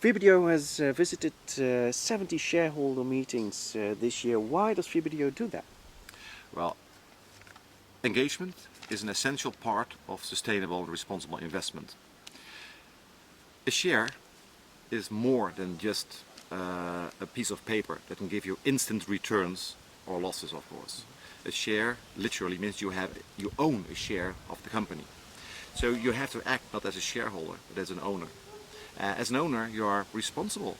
VBDO has visited 70 shareholder meetings this year. Why does VBDO do that? Well, engagement is an essential part of sustainable and responsible investment. A share is more than just a piece of paper that can give you instant returns or losses, of course. A share literally means you own a share of the company. So you have to act not as a shareholder, but as an owner. As an owner, you are responsible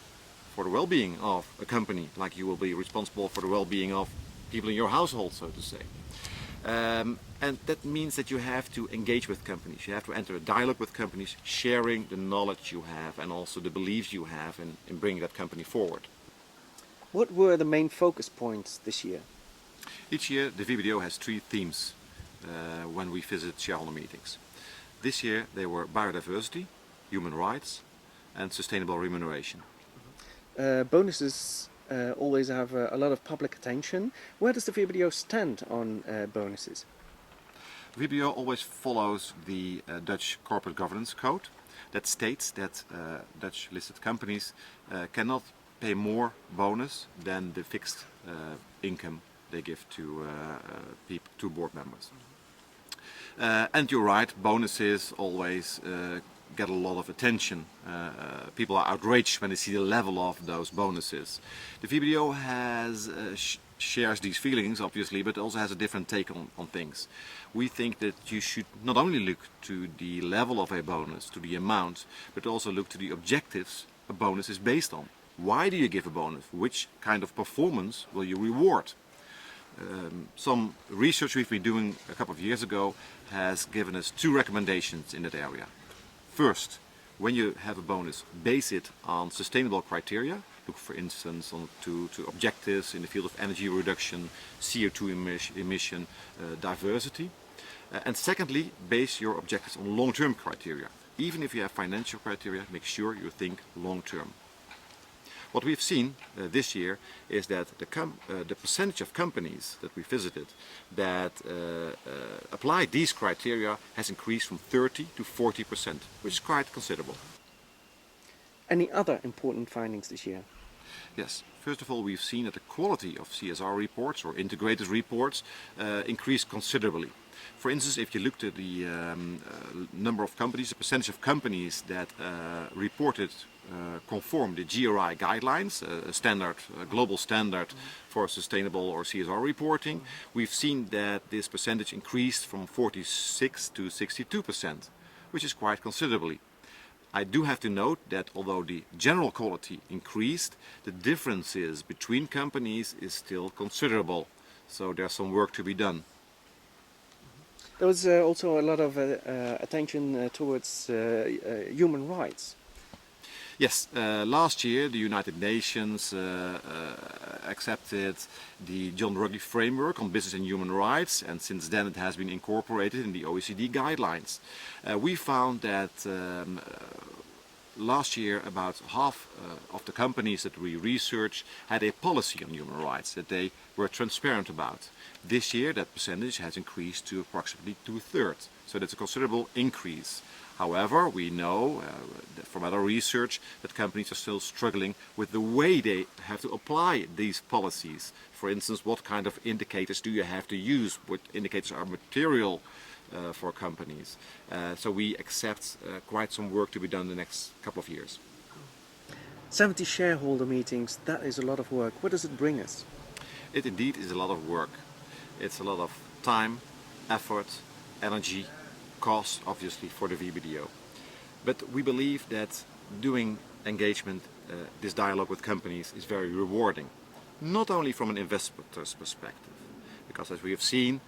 for the well-being of a company, like you will be responsible for the well-being of people in your household, so to say. And that means that you have to engage with companies. You have to enter a dialogue with companies, sharing the knowledge you have and also the beliefs you have in bringing that company forward. What were the main focus points this year? Each year the VBDO has 3 themes when we visit shareholder meetings. This year they were biodiversity, human rights and sustainable remuneration. Bonuses always have a lot of public attention. Where does the VBDO stand on bonuses? VBDO always follows the Dutch Corporate Governance Code that states that Dutch listed companies cannot pay more bonus than the fixed income they give to board members. And you're right, bonuses always get a lot of attention. People are outraged when they see the level of those bonuses. The VBDO shares these feelings, obviously, but also has a different take on things. We think that you should not only look to the level of a bonus, to the amount, but also look to the objectives a bonus is based on. Why do you give a bonus? Which kind of performance will you reward? Some research we've been doing a couple of years ago has given us 2 recommendations in that area. First, when you have a bonus, base it on sustainable criteria. Look, for instance, to objectives in the field of energy reduction, CO2 emission, diversity. And secondly, base your objectives on long-term criteria. Even if you have financial criteria, make sure you think long-term. What we've seen this year is that the percentage of companies that we visited that apply these criteria has increased from 30 to 40%, which is quite considerable. Any other important findings this year? Yes. First of all, we've seen that the quality of CSR reports or integrated reports increased considerably. For instance, if you looked at the number of companies, the percentage of companies that reported conform the GRI guidelines, a global standard for sustainable or CSR reporting, we've seen that this percentage increased from 46 to 62%, which is quite considerably. I do have to note that although the general quality increased, the differences between companies is still considerable. So there's some work to be done. There was also a lot of attention towards human rights. Yes, last year the United Nations accepted the John Ruggie framework on business and human rights, and since then it has been incorporated in the OECD guidelines. We found that last year about half of the companies that we researched had a policy on human rights that they were transparent about. This year that percentage has increased to approximately 2/3, so that's a considerable increase. However, we know from other research that companies are still struggling with the way they have to apply these policies. For instance, what kind of indicators do you have to use? What indicators are material for companies? So we accept quite some work to be done in the next couple of years. 70 shareholder meetings, that is a lot of work. What does it bring us? It indeed is a lot of work. It's a lot of time, effort, energy, cost, obviously, for the VBDO. But we believe that doing engagement, this dialogue with companies, is very rewarding. Not only from an investor's perspective, because as we have seen,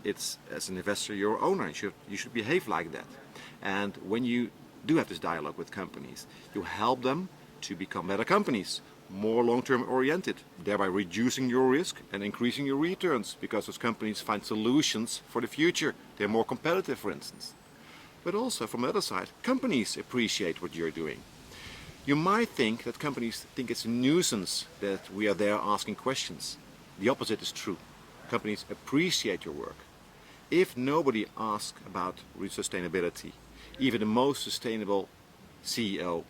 it's as an investor, you're an owner, you should behave like that. And when you do have this dialogue with companies, you help them to become better companies, more long-term oriented, thereby reducing your risk and increasing your returns, because those companies find solutions for the future. They're more competitive, for instance. But also, from the other side, companies appreciate what you're doing. You might think that companies think it's a nuisance that we are there asking questions. The opposite is true. Companies appreciate your work. If nobody asks about sustainability, even the most sustainable CEO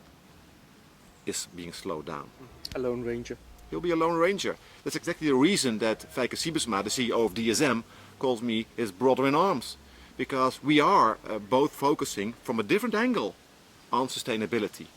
is being slowed down. A lone ranger. He'll be a lone ranger. That's exactly the reason that Feike Siebesma, the CEO of DSM, calls me his brother in arms. Because we are both focusing from a different angle on sustainability.